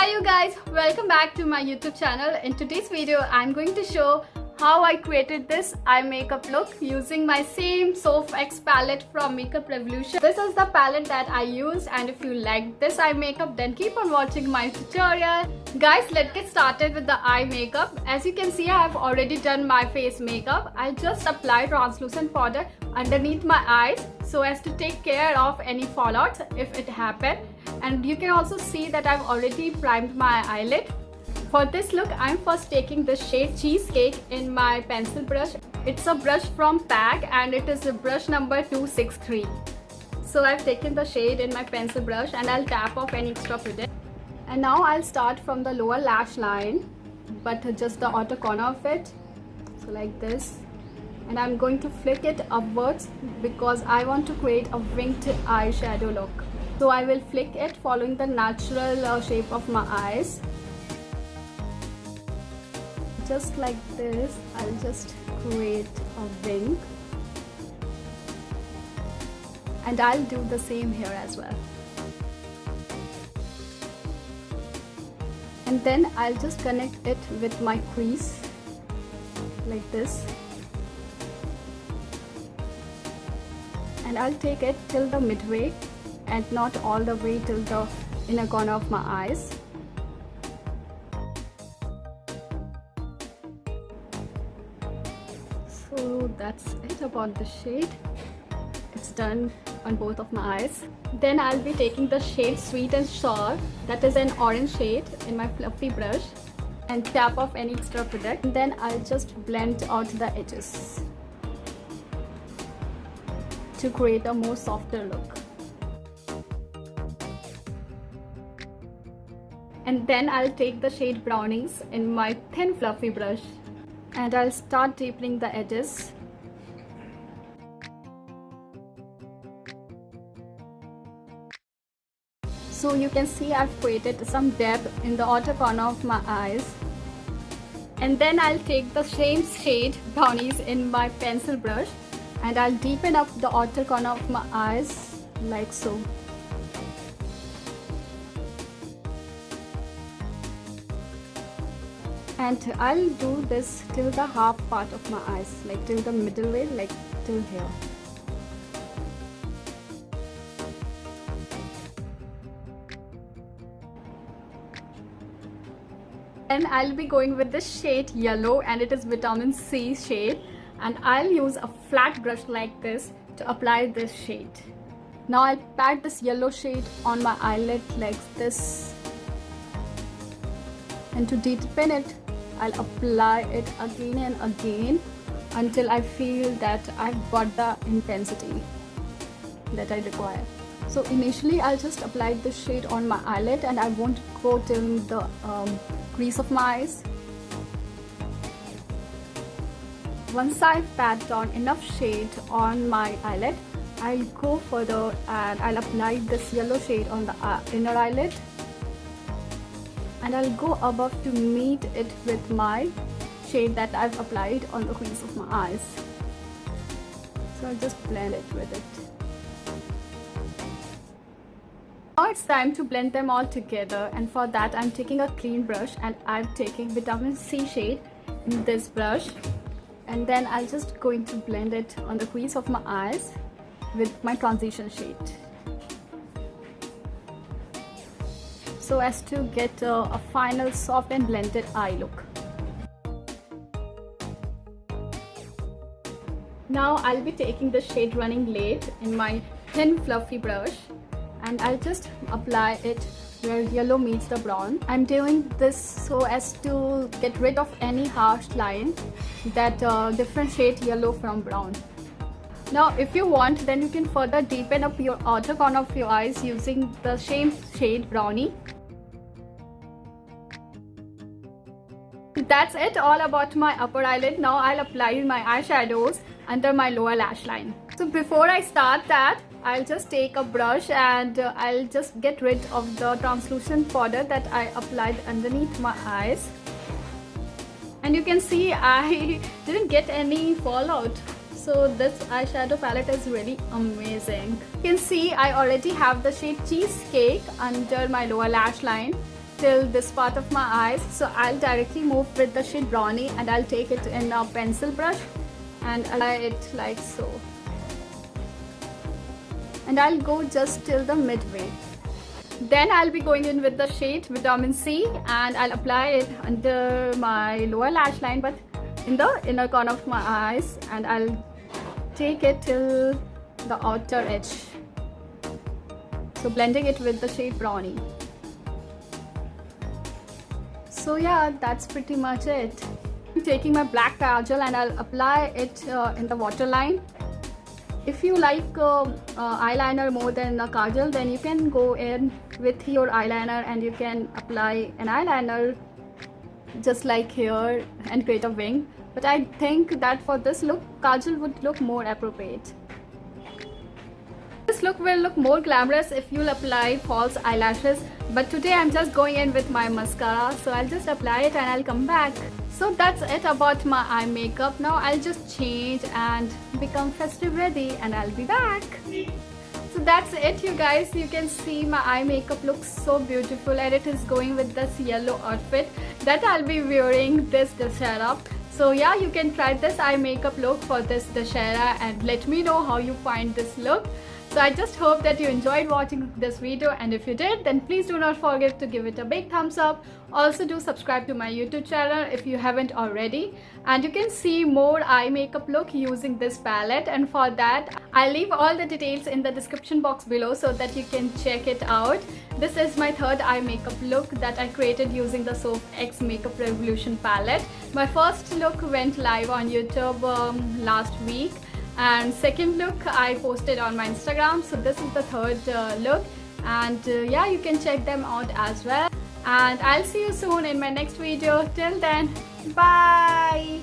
Hi you guys, welcome back to my YouTube channel. In today's video I'm going to show how I created this eye makeup look using my same SOPH palette from Makeup Revolution. This is the palette that I used, and if you like this eye makeup then keep on watching my tutorial. Guys, let's get started with the eye makeup. As you can see, I have already done my face makeup. I just apply translucent powder underneath my eyes so as to take care of any fallouts if it happen. And you can also see that I've already primed my eyelid. For this look, I'm first taking the shade Cheesecake in my pencil brush. It's a brush from PAC and it is a brush number 263. So I've taken the shade in my pencil brush and I'll tap off any extra product. And now I'll start from the lower lash line, but just the outer corner of it. So like this. And I'm going to flick it upwards because I want to create a winged eyeshadow look. So I will flick it following the natural shape of my eyes. Just like this, I'll just create a wing. And I'll do the same here as well. And then I'll just connect it with my crease like this. And I'll take it till the midway and not all the way till the inner corner of my eyes. So that's it about the shade. It's done on both of my eyes. Then I'll be taking the shade Sweet and Sour, that is an orange shade, in my fluffy brush and tap off any extra product. And then I'll just blend out the edges to create a more softer look. And then I'll take the shade Brownies in my thin fluffy brush and I'll start deepening the edges. So you can see I've created some depth in the outer corner of my eyes. And then I'll take the same shade Brownies in my pencil brush and I'll deepen up the outer corner of my eyes like so. And I'll do this till the half part of my eyes, like till the middle way, like till here. And I'll be going with this shade Yellow, and it is vitamin C shade, and I'll use a flat brush like this to apply this shade. Now I'll pat this yellow shade on my eyelid like this, and to deepen it I'll apply it again and again until I feel that I've got the intensity that I require. So initially I'll just apply this shade on my eyelid and I won't go till the crease of my eyes. Once I've pat on enough shade on my eyelid, I'll go further and I'll apply this yellow shade on the inner eyelid. And I'll go above to meet it with my shade that I've applied on the crease of my eyes. So I'll just blend it with it. Now it's time to blend them all together, and for that I'm taking a clean brush and I'm taking vitamin C shade in this brush, and then I'm just going to blend it on the crease of my eyes with my transition shade, so as to get a final soft and blended eye look. Now I'll be taking the shade Running Late in my thin fluffy brush and I'll just apply it where yellow meets the brown. I'm doing this so as to get rid of any harsh line that differentiate yellow from brown. Now if you want, then you can further deepen up your outer corner of your eyes using the same shade Brownie. That's it all about my upper eyelid. Now I'll apply my eyeshadows under my lower lash line. So before I start that, I'll just take a brush and I'll just get rid of the translucent powder that I applied underneath my eyes. And you can see I didn't get any fallout. So this eyeshadow palette is really amazing. You can see I already have the shade Cheesecake under my lower lash line. till this part of my eyes. So I'll directly move with the shade Brownie and I'll take it in a pencil brush and apply it like so. And I'll go just till the midway. Then I'll be going in with the shade Vitamin C and I'll apply it under my lower lash line but in the inner corner of my eyes, and I'll take it till the outer edge. So blending it with the shade Brownie. So yeah, that's pretty much it. I'm taking my black kajal and I'll apply it in the waterline. If you like eyeliner more than a kajal, then you can go in with your eyeliner and you can apply an eyeliner just like here and create a wing. But I think that for this look, kajal would look more appropriate. This look will look more glamorous if you'll apply false eyelashes. But today I'm just going in with my mascara, so I'll just apply it and I'll come back. So that's it about my eye makeup. Now I'll just change and become festive ready and I'll be back. So that's it, you guys. You can see my eye makeup looks so beautiful and it is going with this yellow outfit that I'll be wearing this Dussehra. So yeah, you can try this eye makeup look for this Dussehra and let me know how you find this look. So I just hope that you enjoyed watching this video, and if you did, then please do not forget to give it a big thumbs up. Also do subscribe to my YouTube channel if you haven't already, and you can see more eye makeup look using this palette, and for that I'll leave all the details in the description box below so that you can check it out. This is my third eye makeup look that I created using the SOPH Makeup Revolution palette. My first look went live on YouTube last week, and second look I posted on my Instagram. So this is the third look, and yeah, you can check them out as well. And I'll see you soon in my next video. Till then, bye.